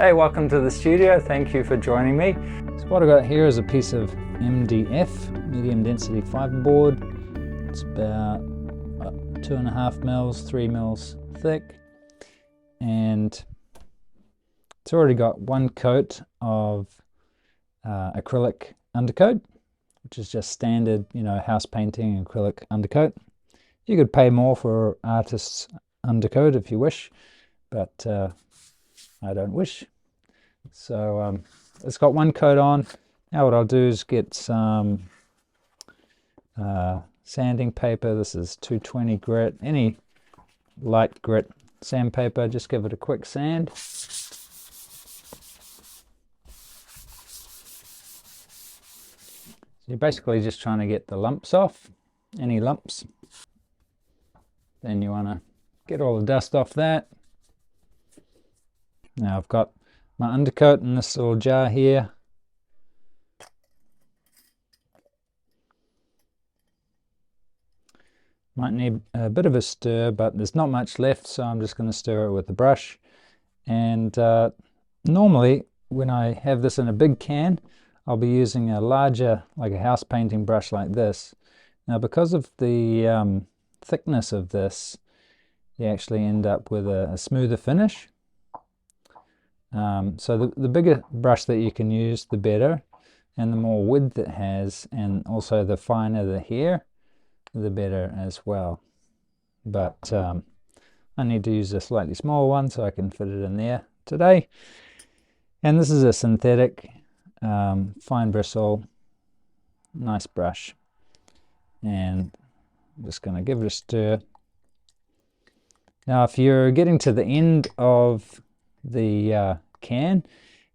Hey, welcome to the studio. Thank you for joining me. So what I've got here is a piece of MDF, medium density fiberboard. It's about 2.5 mils, 3 mils thick, and it's already got one coat of acrylic undercoat, which is just standard, house painting acrylic undercoat. You could pay more for artist's undercoat if you wish, but I don't wish. So it's got one coat on. Now what I'll do is get some sanding paper. This is 220 grit, any light grit sandpaper. Just give it a quick sand. You're basically just trying to get the lumps off, any lumps. Then you want to get all the dust off that. Now I've got my undercoat in this little jar here. Might need a bit of a stir, but there's not much left, so I'm just going to stir it with a brush. And normally when I have this in a big can, I'll be using a larger, like a house painting brush like this. Now because of the thickness of this, you actually end up with a smoother finish. So the bigger brush that you can use, the better, and the more width it has, and also the finer the hair, the better as well. But I need to use a slightly smaller one so I can fit it in there today. And this is a synthetic fine bristle, nice brush, and I'm just going to give it a stir. Now if you're getting to the end of the can,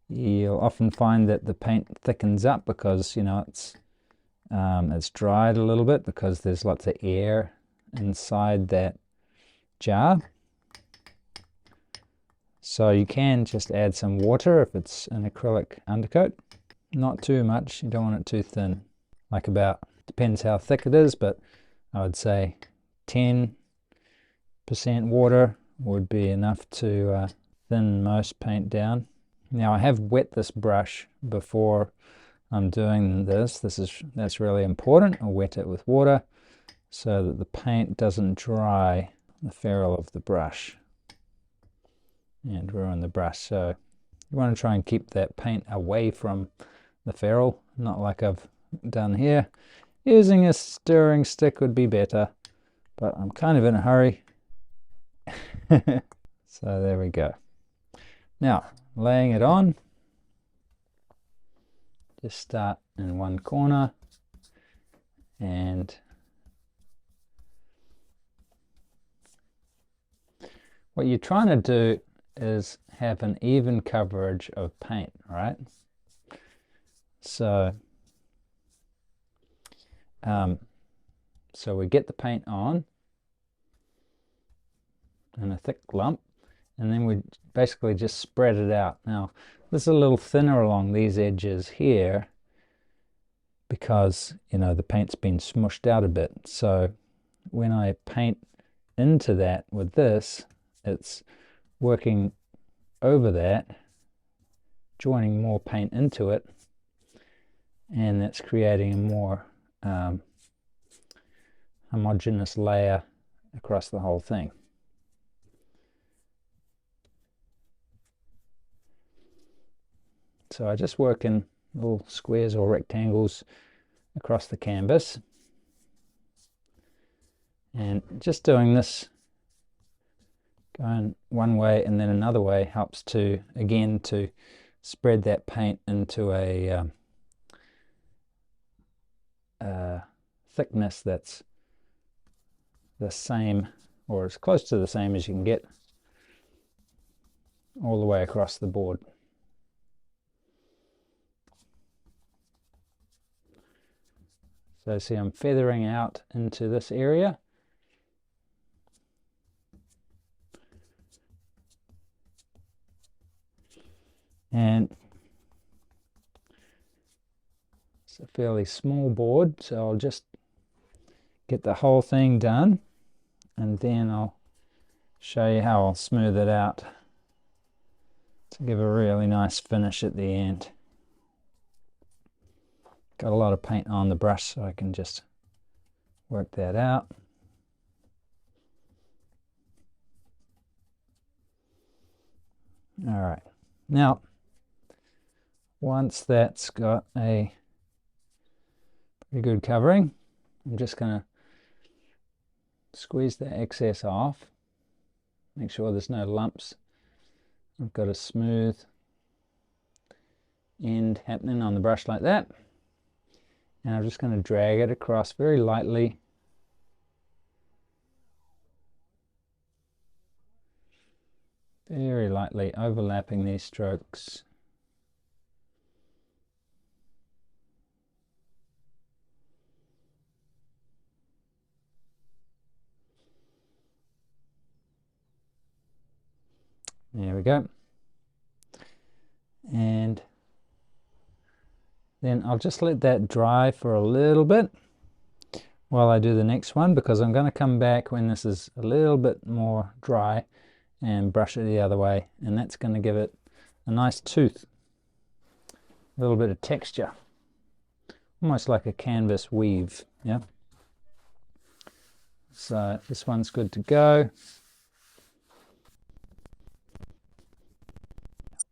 you'll often find that the paint thickens up because it's dried a little bit, because there's lots of air inside that jar. So you can just add some water if it's an acrylic undercoat. Not too much, you don't want it too thin. Like about, depends how thick it is, but I would say 10% water would be enough to thin most paint down. Now I have wet this brush before I'm doing this. That's really important. I'll wet it with water so that the paint doesn't dry the ferrule of the brush and ruin the brush. So you want to try and keep that paint away from the ferrule, not like I've done here. Using a stirring stick would be better, but I'm kind of in a hurry. So there we go. Now laying it on, just start in one corner and what you're trying to do is have an even coverage of paint, right? So we get the paint on in a thick lump, and then we basically just spread it out. Now this is a little thinner along these edges here because the paint's been smushed out a bit. So when I paint into that with this, it's working over that, joining more paint into it, and that's creating a more homogeneous layer across the whole thing. So I just work in little squares or rectangles across the canvas, and just doing this, going one way and then another way, helps to spread that paint into a thickness that's the same, or as close to the same as you can get, all the way across the board. So see, I'm feathering out into this area. And it's a fairly small board, so I'll just get the whole thing done, and then I'll show you how I'll smooth it out to give a really nice finish at the end. Got a lot of paint on the brush, so I can just work that out. All right, now once that's got a pretty good covering, I'm just going to squeeze the excess off, make sure there's no lumps. I've got a smooth end happening on the brush like that, and I'm just going to drag it across very lightly. Very lightly overlapping these strokes. There we go. And then I'll just let that dry for a little bit while I do the next one, because I'm going to come back when this is a little bit more dry and brush it the other way, and that's going to give it a nice tooth, a little bit of texture, almost like a canvas weave. Yeah. So this one's good to go.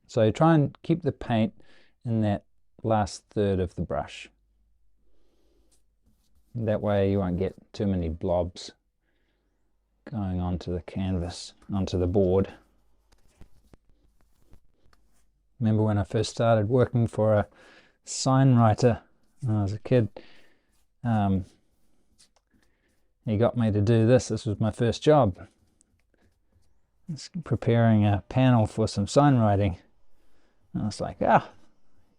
So try and keep the paint in that last third of the brush. That way you won't get too many blobs going onto the canvas, onto the board. Remember when I first started working for a sign writer when I was a kid, he got me to do this. This was my first job. It's preparing a panel for some sign writing. And I was like, ah,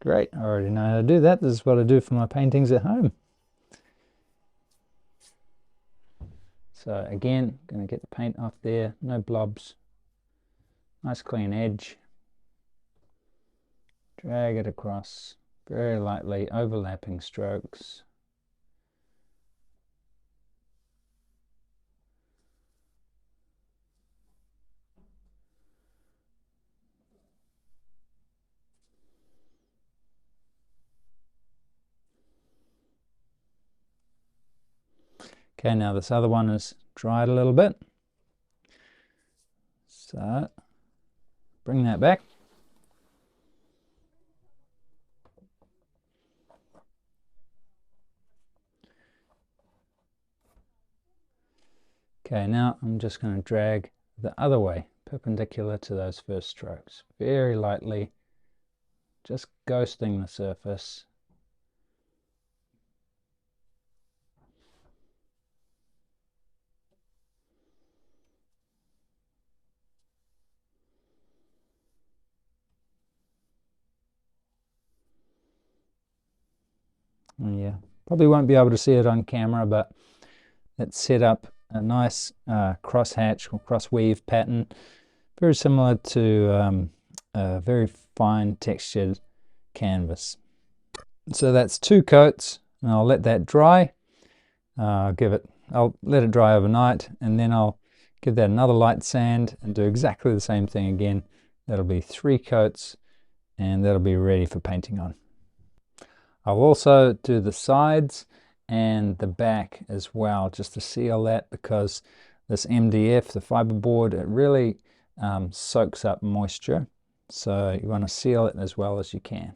great, I already know how to do that. This is what I do for my paintings at home. So again, going to get the paint off there, no blobs, nice clean edge. Drag it across very lightly, overlapping strokes. Okay, now this other one is dried a little bit. So bring that back. Okay, now I'm just going to drag the other way, perpendicular to those first strokes, very lightly, just ghosting the surface. Yeah, probably won't be able to see it on camera, but it's set up a nice cross hatch or cross weave pattern, very similar to a very fine textured canvas. So that's 2 coats, and I'll let that dry. I'll let it dry overnight, and then I'll give that another light sand and do exactly the same thing again. That'll be 3 coats, and that'll be ready for painting on. I'll also do the sides and the back as well, just to seal that, because this MDF, the fiberboard, it really soaks up moisture. So you want to seal it as well as you can.